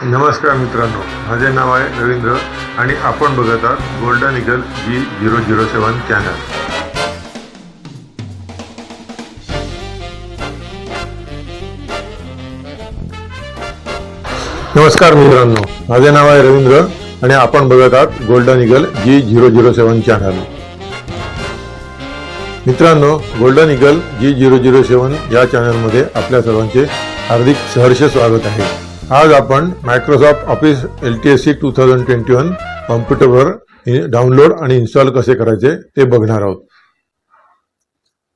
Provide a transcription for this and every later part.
नमस्कार मित्रांनो, माझे नाव आहे रवींद्र आणि आपण बघत आहात गोल्डन ईगल G007 चॅनल। नमस्कार मित्रांनो, माझे नाव आहे रवींद्र आणि आपण बघत आहात गोल्डन ईगल G007 चॅनल। मित्रांनो, गोल्डन ईगल G007 या चॅनलमध्ये आपल्या सर्वांचे हार्दिक सहर्ष स्वागत आहे। आज आपण मायक्रोसॉफ्ट ऑफिस LTSC 2021 कॉम्प्युटरवर डाउनलोड आणि इन्स्टॉल कसे करायचे ते बघणार आहोत।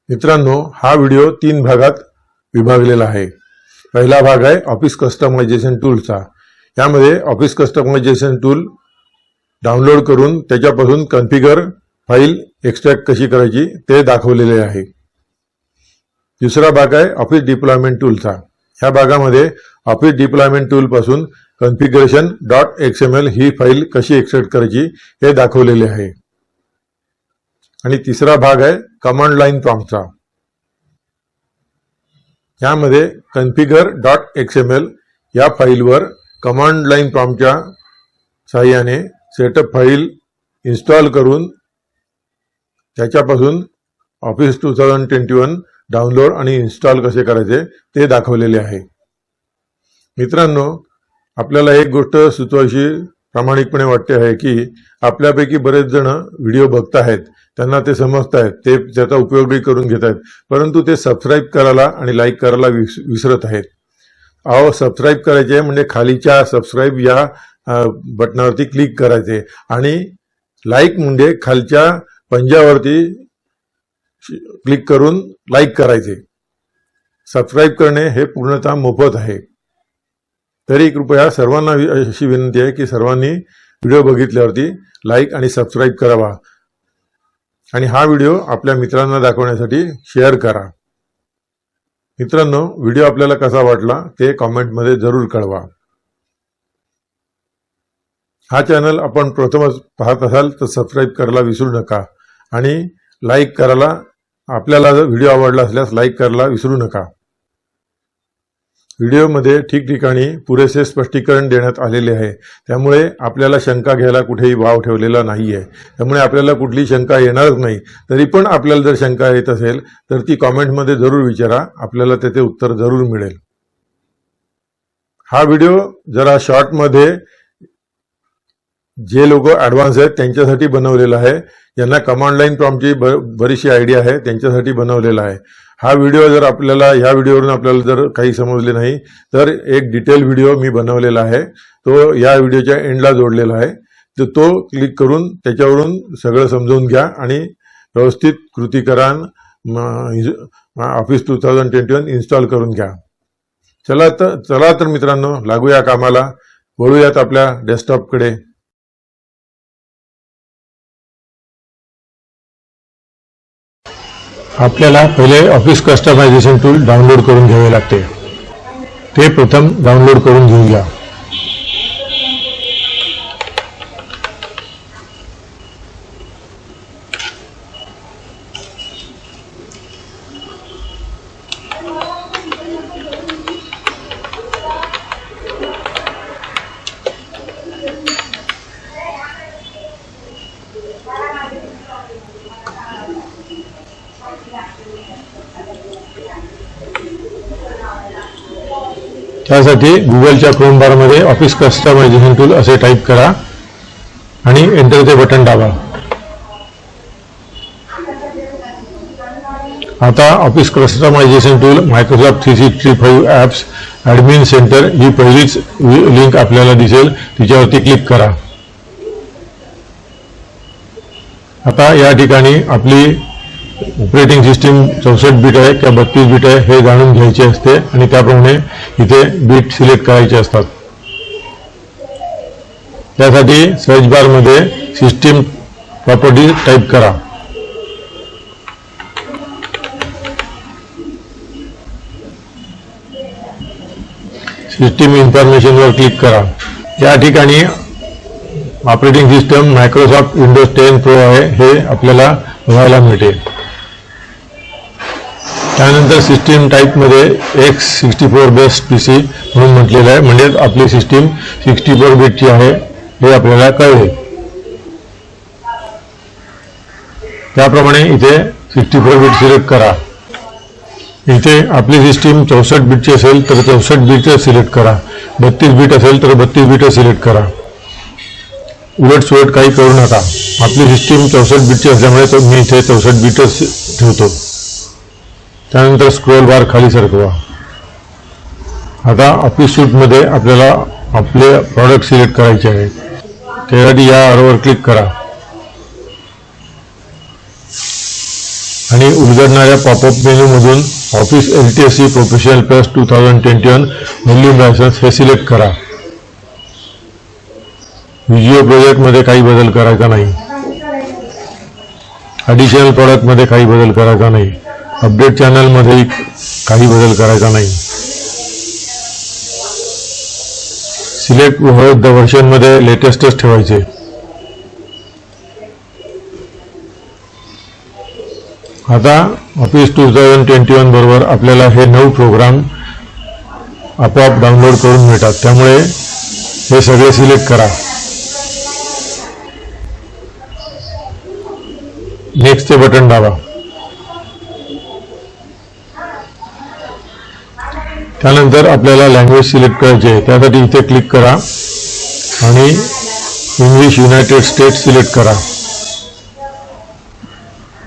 मित्रांनो, हा व्हिडिओ 3 भागात विभागलेला आहे। पहिला भाग आहे ऑफिस कस्टमायझेशन टूलचा। यामध्ये ऑफिस कस्टमायझेशन टूल डाउनलोड करून त्याच्यापासून कॉन्फिगर फाईल एक्सट्रॅक्ट कशी करायची ते दाखवलेले आहे। दुसरा भाग आहे ऑफिस डिप्लॉयमेंट टूलचा। या भागामध्ये ऑफिस डिप्लॉयमेंट टूल पासून कॉन्फिगरेशन .xml ही फाईल कशी एक्सट्रॅक्ट करायची हे दाखवलेले आहे। आणि तिसरा भाग आहे कमांड लाईन प्रॉम्प्टचा। यामध्ये कॉन्फिगर .xml या फाईलवर कमांड लाईन प्रॉम्प्टच्या सहाय्याने सेटअप फाईल इन्स्टॉल करून त्याच्यापासून ऑफिस 2021 डाउनलोड आणि इन्स्टॉल कसे करायचे ते दाखवलेले आहे। मित्रांनो, आपल्याला एक गोष्ट सुचवायची प्रामाणिकपणे वाटते आहे की आपल्यापैकी बरेच जण व्हिडिओ बघत आहेत, त्यांना ते समजत आहेत, ते त्याचा उपयोगही करून घेत आहेत, परंतु ते सबस्क्राईब करायला आणि लाईक करायला विसरत आहेत। अहो, सबस्क्राईब करायचे म्हणजे खालीच्या सबस्क्राईब या बटनावरती क्लिक करायचे आणि लाईक म्हणजे खालच्या पंजावरती क्लिक करून लाईक करायचे। सबस्क्राईब करणे हे पूर्णतः मोफत आहे। तरी कृपया सर्वांना अशी विनंती आहे की सर्वांनी व्हिडिओ बघितल्यावरती लाईक आणि सबस्क्राईब करावा आणि हा व्हिडिओ आपल्या मित्रांना दाखवण्यासाठी शेअर करा। मित्रांनो, व्हिडिओ आपल्याला कसा वाटला ते कॉमेंटमध्ये जरूर कळवा। हा चॅनल आपण प्रथमच पाहत असाल तर सबस्क्राईब करायला विसरू नका आणि लाईक करायला, आपल्याला जर व्हिडिओ आवडला असल्यास लाईक करायला विसरू नका। व्हिडिओमध्ये ठिकठिकाणी पुरेसे स्पष्टीकरण देण्यात आलेले आहे, त्यामुळे आपल्याला शंका घ्यायला कुठेही वाव ठेवलेला नाही आहे। त्यामुळे आपल्याला कुठली शंका येणारच नाही। तरी पण आपल्याला जर शंका येत असेल तर ती कॉमेंटमध्ये जरूर विचारा, आपल्याला त्याचे उत्तर जरूर मिळेल। हा व्हिडिओ जरा शॉर्टमध्ये जे लोक ॲडव्हान्स आहेत त्यांच्यासाठी बनवलेला आहे, ज्यांना कमांड लाईन प्रॉम्प्टची बरीचशी आयडिया आहे त्यांच्यासाठी बनवलेला आहे। हा व्हिडिओ जर आपल्याला ह्या व्हिडिओवरून आपल्याला जर काही समजले नाही तर एक डिटेल व्हिडिओ मी बनवलेला आहे, तो या व्हिडिओच्या एंडला जोडलेला आहे, तर तो क्लिक करून त्याच्यावरून सगळं समजून घ्या आणि व्यवस्थित कृती करा, ऑफिस 2021 इन्स्टॉल करून घ्या। चला तर मित्रांनो, लागूया कामाला, वळूयात आपल्या डेस्कटॉपकडे। आपल्याला पहिले ऑफिस कस्टमायझेशन टूल डाउनलोड करून घ्यावे लागते। ते प्रथम डाउनलोड करून घेऊया। त्यासाठी गुगलच्या क्रोम बारमध्ये ऑफिस कस्टमायझेशन टूल असे टाईप करा आणि एंटरचे बटन दाबा। आता office customization tool Microsoft 365 apps admin centre ही पहिलीच लिंक आपल्याला दिसेल, तिच्यावरती क्लिक करा। आता या ठिकाणी आपली ऑपरेटिंग सिस्टीम 64 बिट आहे किंवा 32 बिट आहे हे जाणून घ्यायचे असते आणि त्याप्रमाणे इथे बिट सिलेक्ट करायचे असतात। त्यासाठी सर्च बारमध्ये सिस्टीम प्रॉपर्टीज टाईप करा। सिस्टीम इन्फॉर्मेशनवर क्लिक करा। या ठिकाणी operating system Microsoft Windows 10 pro आहे हे आपल्याला बघायला मिळेल। त्यानंतर सिस्टीम टाईपमध्ये X64 बेस्ड PC म्हणून म्हटलेलं आहे, म्हणजे आपली सिस्टीम 64 बिटची आहे हे आपल्याला कळले. त्याप्रमाणे इथे 64 बिट सिलेक्ट करा. इथे आपली सिस्टीम 64 बिटची असेल तर 64 बिट सिलेक्ट करा, 32 बिट असेल तर 32 बिट सिलेक्ट करा. उलटसुलट काही करू नका. आपली सिस्टीम 64 बिटची असल्यामुळे मी इथे 64 बिटच ठेवतो. त्यानंतर स्क्रोल बार खाली सरकवा. आता ऑफिस सूटमध्ये आपल्याला आपले प्रॉडक्ट सिलेक्ट करायचे आहे. त्यासाठी या आरोवर क्लिक करा आणि उलगडणाऱ्या पॉपअप मेनूमधून office LTSC professional plus 2021 volume licence हे सिलेक्ट करा. व्हिडिओ प्रोजेक्टमध्ये काही बदल करायचा नाही. ॲडिशनल प्रॉडक्टमध्ये काही बदल करायचा नाही. अपडेट चॅनलमध्ये काही बदल करायचा नाही. सिलेक्ट द व्हर्जनमध्ये लेटेस्टच ठेवायचे. आता ऑफिस 2021 बरोबर आपल्याला हे 9 प्रोग्राम आपोआप डाउनलोड करून मिळतात. त्यामुळे हे सगळे सिलेक्ट करा. नेक्स्टचे बटन दाबा. त्यानंतर आपल्याला लँग्वेज सिलेक्ट करायची आहे. त्यासाठी इथे क्लिक करा आणि इंग्लिश युनायटेड स्टेट्स सिलेक्ट करा.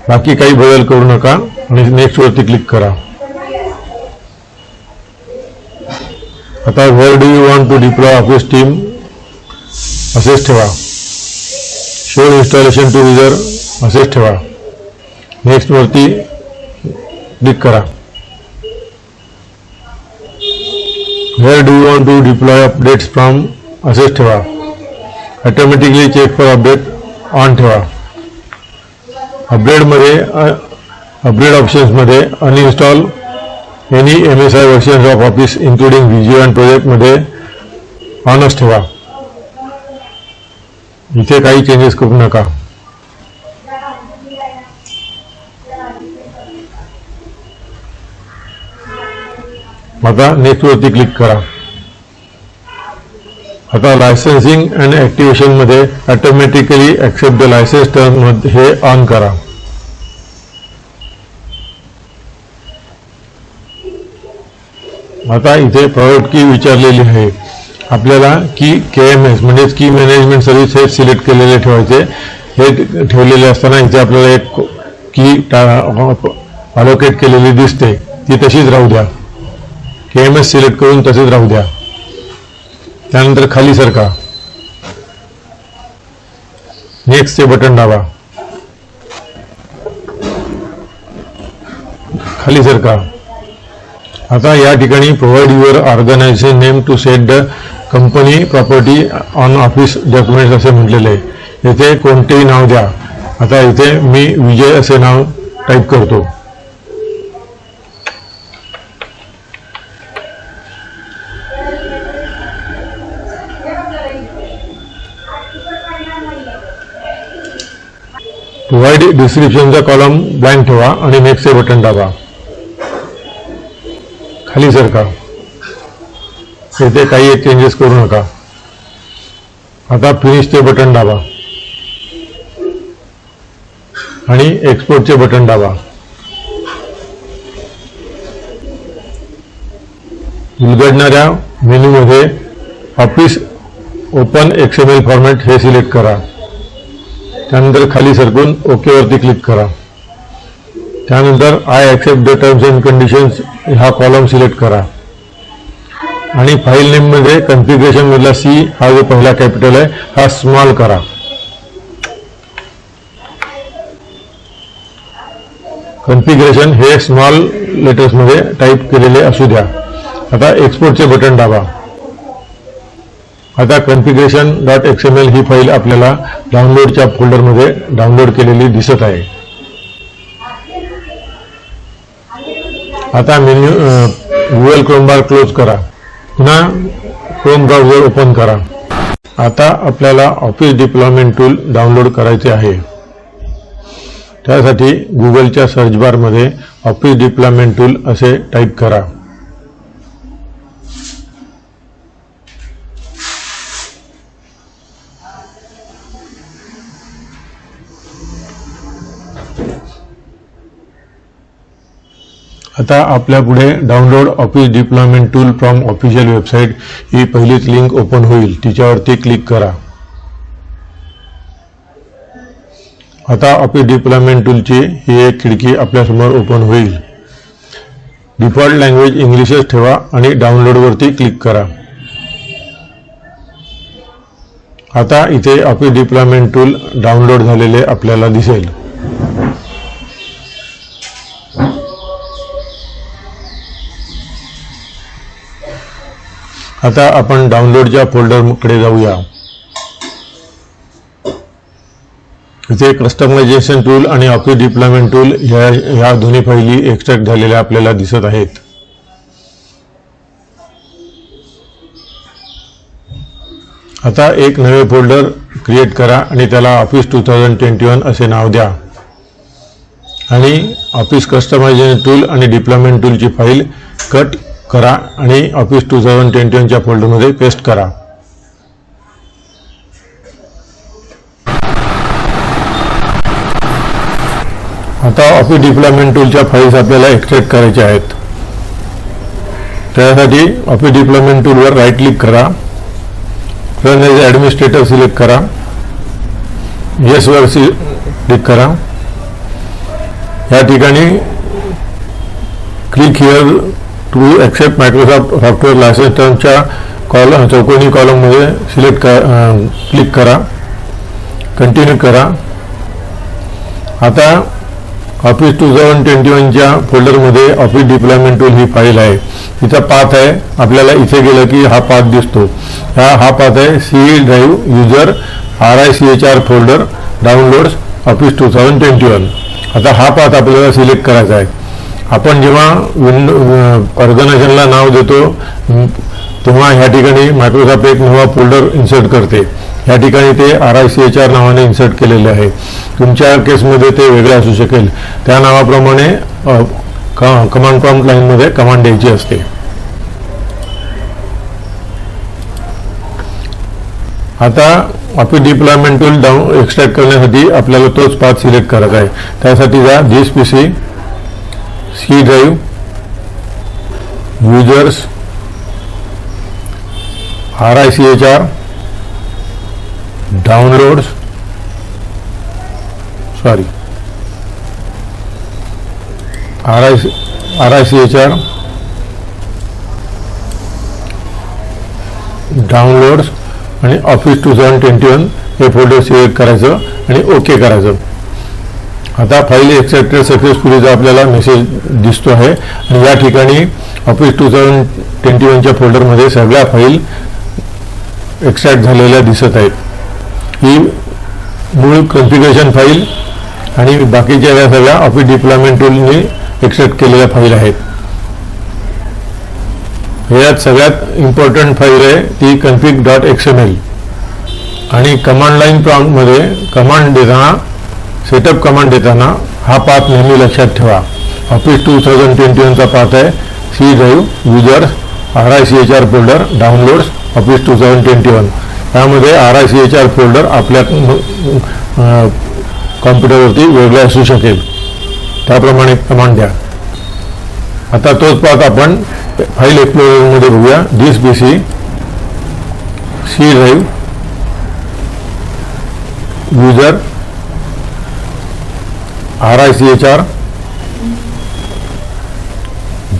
बाकी काही बदल करू नका आणि नेक्स्ट वरती क्लिक करा. आता where do you want to deploy office team असेच ठेवा. शो इन्स्टॉलेशन टू युजर असेच ठेवा. नेक्स्ट वरती क्लिक करा. Where do you want to deploy updates from असेच ठेवा. Automatically check for update on ठेवा. अपग्रेड ऑप्शन्समध्ये uninstall any MSI versions of office including video and प्रोजेक्टमध्ये ऑनच ठेवा. इथे काही चेंजेस करू नका. आता नेक्स्ट वरती क्लिक करा. आता लायसन्सिंग अँड ॲक्टिव्हेशन मध्ये automatically accept the licence term हे ऑन करा. आता इथे प्रॉडक्ट की विचारलेली आहे. आपल्याला की KMS म्हणजेच की मॅनेजमेंट सर्व्हिस हे सिलेक्ट केलेले ठेवायचे. हे ठेवलेले असताना इथे आपल्याला एक की अलोकेट केलेली दिसते, ती तशीच राहू द्या. KMS सिलेक्ट करून तसेच राहू द्या. त्यानंतर खाली सरका. नेक्स्टचे बटन दाबा. खाली सरका. आता या ठिकाणी provide your organisation name to set the company property on office documents असे म्हटलेले आहे. येथे कोणतेही नाव द्या. आता इथे मी विजय असे नाव टाईप करतो. प्रोव्हाइड डिस्क्रिप्शनचा कॉलम ब्लँक ठेवा आणि नेक्स्टचे बटन दाबा. खाली सरका. येथे काही चेंजेस करू नका. आता फिनिशचे बटन दाबा आणि एक्सपोर्टचे बटन दाबा. उलगडणाऱ्या मेनूमध्ये ऑफिस ओपन XML फॉर्मॅट हे सिलेक्ट करा. त्यानंतर खाली सरकून ओके वरती क्लिक करा. त्यानंतर I accept the terms and conditions हा कॉलम सिलेक्ट करा आणि फाईल नेममध्ये कॉन्फिगरेशन मधला C हा जो पहिला कॅपिटल आहे हा स्मॉल करा. कॉन्फिगरेशन हे स्मॉल लेटर्समध्ये टाईप केलेले असू द्या. आता एक्सपोर्टचे बटन दाबा. आता configuration.xml ही फाईल आपल्याला डाउनलोडच्या फोल्डरमध्ये डाउनलोड केलेली दिसत आहे. आता मेन्यू गुगल क्रोम बार क्लोज करा. पुन्हा क्रोम ब्राउझर ओपन करा. आता आपल्याला ऑफिस डिप्लॉयमेंट टूल डाउनलोड करायचे आहे. त्यासाठी गुगलच्या सर्च बारमध्ये ऑफिस डिप्लॉयमेंट टूल असे टाईप करा. आता आपल्या पुढे download office deployment tool from official website ही पहिलीच लिंक ओपन होईल, तिच्यावरती क्लिक करा. आता ऑफिस डिप्लॉयमेंट टूलची ही एक खिडकी आपल्यासमोर ओपन होईल. डिफॉल्ट लँग्वेज इंग्लिशच ठेवा आणि डाउनलोडवरती क्लिक करा. आता इथे ऑफिस डिप्लॉयमेंट टूल डाउनलोड झालेले आपल्याला दिसेल. आता आपण डाउनलोडच्या फोल्डरकडे जाऊया. इथे कस्टमायझेशन टूल आणि ऑफिस डिप्लॉयमेंट टूल ह्या दोन्ही फाईली एक्स्ट्रॅक्ट झालेल्या आपल्याला दिसत आहेत. आता एक नवे फोल्डर क्रिएट करा आणि त्याला ऑफिस 2021 असे नाव द्या आणि ऑफिस कस्टमायझेशन टूल आणि डिप्लॉयमेंट टूलची फाईल कट करा आणि ऑफिस 2021च्या फोल्डरमध्ये पेस्ट करा. आता ऑफिस डिप्लॉयमेंट टूलच्या फाईल्स आपल्याला एक्सट्रॅक्ट करायच्या आहेत. त्यासाठी ऑफिस डिप्लॉयमेंट टूलवर राईट क्लिक करा, रन एज ॲडमिनिस्ट्रेटर सिलेक्ट करा, येसवर क्लिक करा. या ठिकाणी click here to accept Microsoft software licence टर्मच्या चौकोनी कॉलममध्ये क्लिक करा, कंटिन्यू करा. आता ऑफिस 2021च्या फोल्डरमध्ये ऑफिस डिप्लॉयमेंट टूल ही फाईल आहे. तिचा पाथ आहे, आपल्याला इथे गेलं की हा पाथ दिसतो. हा पाथ आहे C drive user RICHR folder downloads office 2021. आता हा पाथ आपल्याला सिलेक्ट करायचा आहे. आपण जेव्हा ऑर्गनायझेशनला नाव देतो तेव्हा ह्या ठिकाणी मायक्रोसॉफ्ट एक नवा फोल्डर इन्सर्ट करते. या ठिकाणी ते RICHR नावाने इन्सर्ट केलेले आहे. तुमच्या केसमध्ये ते वेगळे असू शकेल. त्या नावाप्रमाणे कमांड प्रॉम्प्ट लाईनमध्ये कमांड द्यायची असते. आता ऑफिस डिप्लॉयमेंट टूल एक्स्ट्रॅक्ट करण्यासाठी आपल्याला तोच पाथ सिलेक्ट करायचा आहे. त्यासाठी जा this PC, C drive, users RICHR, downloads RICHR downloads आणि ऑफिस 2021 हे फोल्डर सिलेक्ट करायचं आणि ओके करायचं. आता फाईल एक्सेप्टेड सक्सेसफुलीचा आपल्याला मेसेज दिसतो आहे आणि या ठिकाणी ऑफिस 2021च्या फोल्डरमध्ये सगळ्या फाईल एक्स्ट्रॅक्ट झालेल्या दिसत आहेत. ही मूळ कॉन्फिगरेशन फाईल आणि बाकीच्या या सगळ्या ऑफिस डिप्लॉयमेंट टूलने एक्स्ट्रॅक्ट केलेल्या फाईल आहेत. यात सगळ्यात इम्पॉर्टंट फाईल आहे ती config.xml आणि कमांड लाईन प्रॉम्प्टमध्ये कमांड देताना सेटअप कमांड देताना हा पाथ नेहमी लक्षात ठेवा. ऑफिस 2021चा पाथ आहे C drive users RICHR folder downloads office 2021. त्यामध्ये RICHR फोल्डर आपल्या कॉम्प्युटरवरती वेगळं असू शकेल, त्याप्रमाणे कमांड द्या. आता तोच पाथ आपण फाईल एक्सप्लोररमध्ये बघूया. This PC, C drive, user RICHR,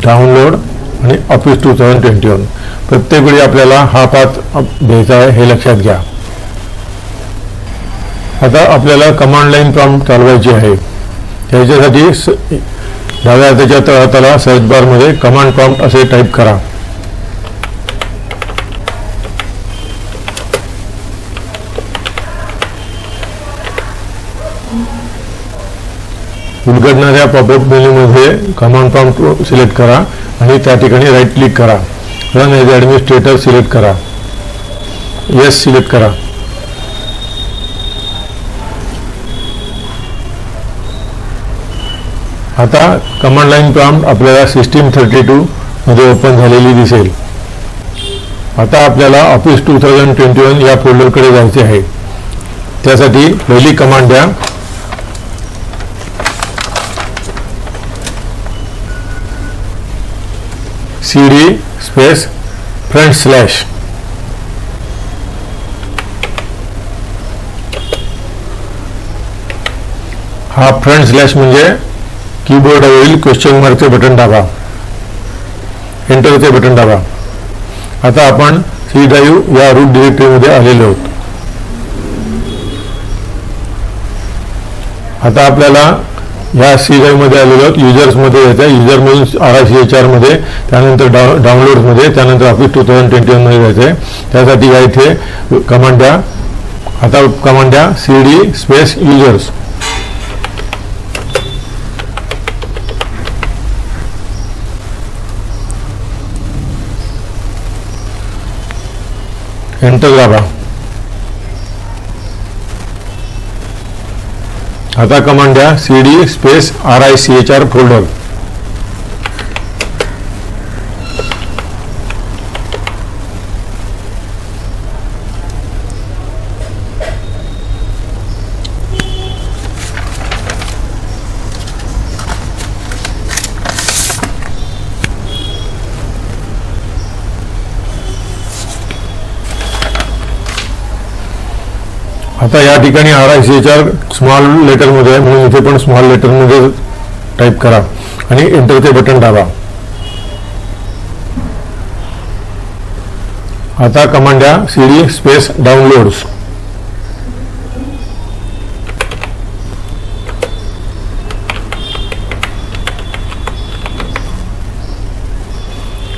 download आणि ऑफिस 2021. प्रत्येक वेळी आपल्याला हा पाथ द्यायचा आहे हे लक्षात घ्या. आता आपल्याला कमांड लाईन प्रॉम्प्ट चालवायची आहे. त्याच्यासाठी डाव्या हाताच्या तळाला सर्च बारमध्ये कमांड प्रॉम्प्ट असे टाईप करा. उलगडणाऱ्या पॉपअप मेनूमध्ये कमांड प्रॉम्प्ट सिलेक्ट करा आणि त्या ठिकाणी राईट क्लिक करा. रन एज ॲडमिनिस्ट्रेटर सिलेक्ट करा, येस सिलेक्ट करा. आता कमांड लाईन प्रॉम्प्ट आपल्याला System32 मध्ये ओपन झालेली दिसेल. आता आपल्याला ऑफिस 2021 या फोल्डरकडे जायचे आहे. त्यासाठी पहिली कमांड द्या, cd स्पेस फ्रंट स्लॅश. हा फ्रंट स्लॅश म्हणजे कीबोर्डवरील क्वेश्चन मार्कचे बटन दाबा, एंटरचे बटन दाबा. आता आपण सी ड्राईव्ह या रूट डिरेक्टरीमध्ये आलेलो आहोत. आता आपल्याला या सी ड्राईव्हमध्ये आलेलो आहोत. युजर्समध्ये यायचं आहे, युजरमधून RICHR मध्ये, त्यानंतर डाउनलोड्समध्ये, त्यानंतर ऑफिस 2021 मध्ये जायचं आहे. त्यासाठी या इथे कमांड द्या. आता कमांड द्या cd स्पेस युजर्स. एंटर दाबा. आता कमांड द्या cd स्पेस RICHR फोल्डर. आता या ठिकाणी RICHR स्मॉल लेटरमध्ये आहे म्हणून इथे पण स्मॉल लेटरमध्ये टाईप करा आणि एंटरचे बटन दाबा. आता कमांड द्या cd स्पेस डाउनलोड्स.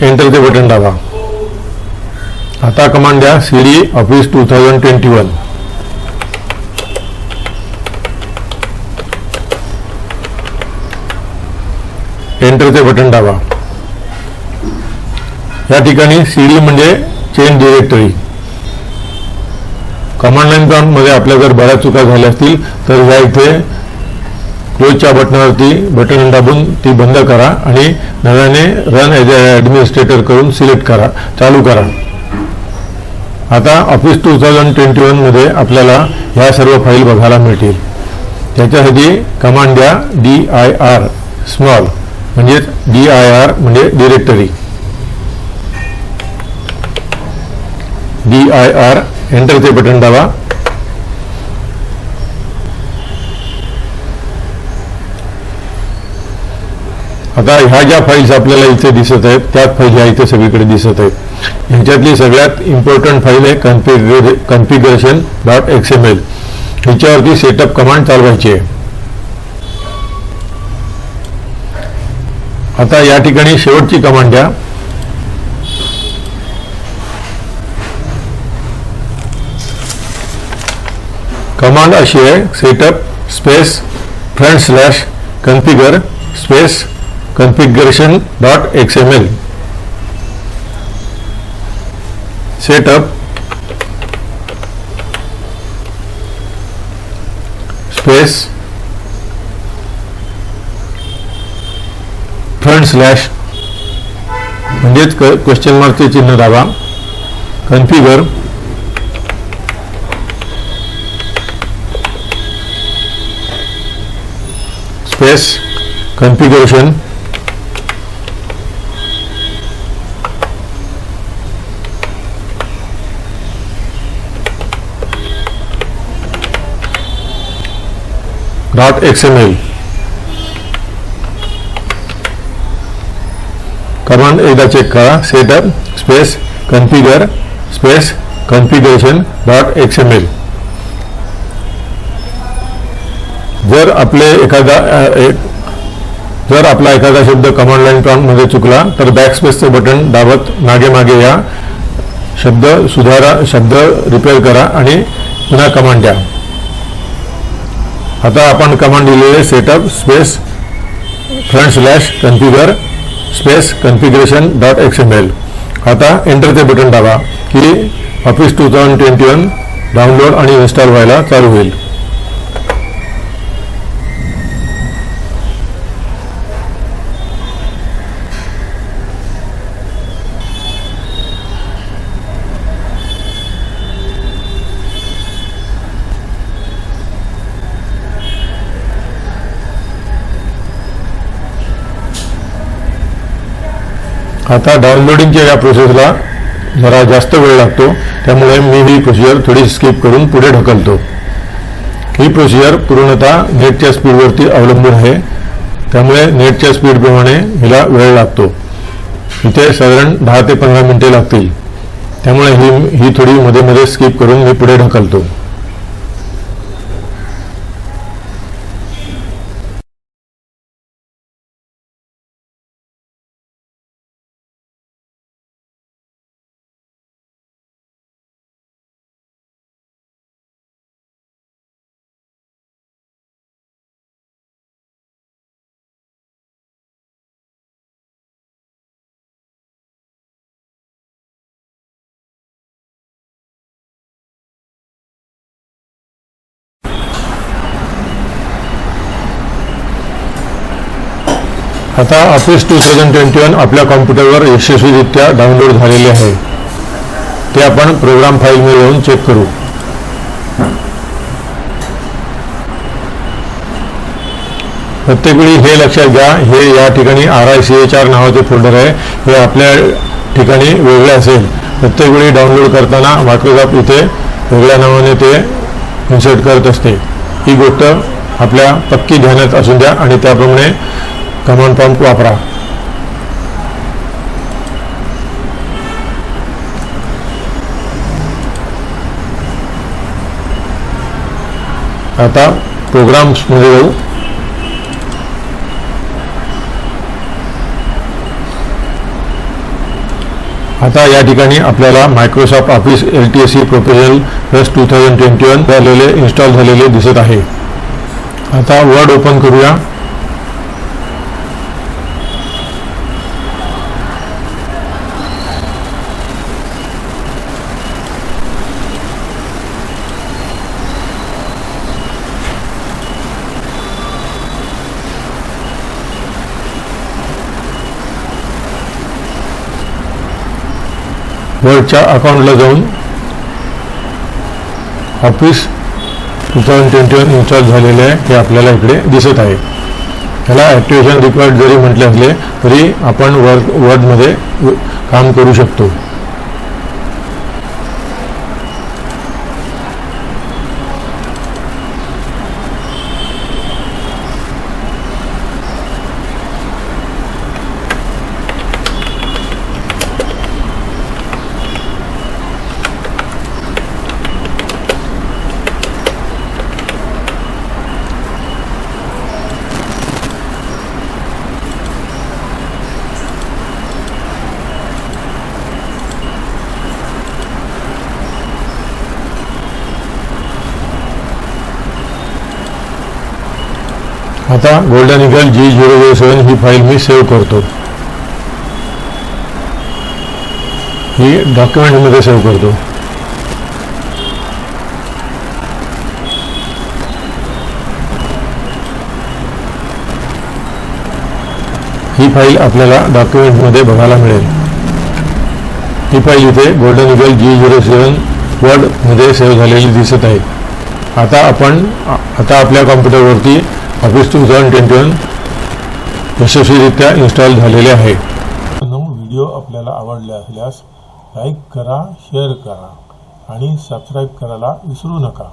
एंटरचे बटन दाबा. आता कमांड द्या cd ऑफिस 2021. एंटरचे बटन दाबा. या ठिकाणी cd म्हणजे चेंज डिरेक्टरी. कमांड लाईन प्रॉम्प्टमध्ये आपल्या जर बऱ्याच चुका झाल्या असतील तर या इथे क्लोजच्या बटनावरती बटन दाबून ती बंद करा आणि नव्याने रन ॲज ॲडमिनिस्ट्रेटर करून सिलेक्ट करा, चालू करा. आता ऑफिस 2021 मध्ये आपल्याला ह्या सर्व फाईल बघायला मिळतील. त्याच्यासाठी कमांड द्या dir स्मॉल म्हणजे dir म्हणजे डिरेक्टरी. dir एंटरचे बटन दाबा. आता ह्या ज्या फाईल्स आपल्याला इथे दिसत आहेत त्याच फाईल ह्या इथे सगळीकडे दिसत आहेत. ह्याच्यातली सगळ्यात इम्पॉर्टंट फाईल आहे configuration.xml. ह्याच्यावरती सेटअप कमांड चालवायची आहे. आता या ठिकाणी शेवटची कमांड द्या कमांड अशी आहे setup space front slash configure space configuration.xml. Setup space front slash म्हणजेच क्वेश्चन मार्कचे चिन्ह दाबा, configure space configuration .xml. Command एकदा चेक करा setup space configure space configuration.xml. जर आपला एखादा शब्द कमांड लाईन प्रॉम्प्ट मध्ये चुकला तर बॅकस्पेसचं बटन दाबत मागे मागे या, शब्द रिपेअर करा आणि पुन्हा कमांड द्या. आता आपण कमांड दिलेले setup space front slash configure space configuration.xml. आता एंटरचे बटन दाबा की ऑफिस 2021 डाउनलोड आणि इन्स्टॉल व्हायला चालू होईल. आता डाउनलोडिंगच्या या प्रोसेसला जरा जास्त वेळ लागतो, त्यामुळे मी ही प्रोसिजर थोडी स्किप करून पुढे ढकलतो. ही प्रोसिजर पूर्णतः नेटच्या स्पीडवरती अवलंबून आहे, त्यामुळे नेटच्या स्पीडप्रमाणे हिला वेळ लागतो. इथे साधारण 10 ते 15 मिनिटे लागतील, त्यामुळे ही थोडी मध्ये मध्ये स्किप करून मी पुढे ढकलतो. आता ऑफिस 2021 आपल्या कॉम्प्युटरवर यशस्वीरित्या डाउनलोड झालेले आहे. ते आपण प्रोग्राम फाईलमध्ये जाऊन चेक करू. प्रत्येक वेळी हे लक्षात घ्या, हे या ठिकाणी RICHR नावाचे फोल्डर आहे, हे आपल्या ठिकाणी वेगळे असेल. प्रत्येक वेळी डाउनलोड करताना मायक्रोसॉफ्ट इथे वेगळ्या नावाने ते इन्सर्ट करत असते. ही गोष्ट आपल्या पक्की ध्यानात असून द्या आणि त्याप्रमाणे कमांड प्रॉम्प्ट वापरा. आता प्रोग्राम्समध्ये जाऊ. आता या ठिकाणी आपल्याला Microsoft office LTSC professional plus 2021 झालेले इन्स्टॉल झालेले दिसत आहे. आता वर्ड ओपन करूया. वर्डच्या अकाउंटला जाऊन ऑफिस 2021 इन्स्टॉल झालेले आहे हे आपल्याला इकडे दिसत आहे. त्याला ॲक्टिव्हेशन रिक्वायर्ड जरी म्हटले असले तरी आपण वर्डमध्ये काम करू शकतो. आता गोल्डन ईगल G007 ही फाईल मी सेव्ह करतो. ही डॉक्युमेंटमध्ये सेव्ह करतो. ही फाईल आपल्याला डॉक्युमेंटमध्ये बघायला मिळेल. ही फाईल इथे गोल्डन ईगल G007 वर्डमध्ये सेव्ह झालेली दिसत आहे. आता आपल्या कॉम्प्युटरवरती ऑफिस 2021 यशस्वीरित्या इन्स्टॉल झालेले आहे. व्हिडिओ आपल्याला आवडले असल्यास लाईक करा, शेअर करा आणि सबस्क्राईब करायला विसरू नका.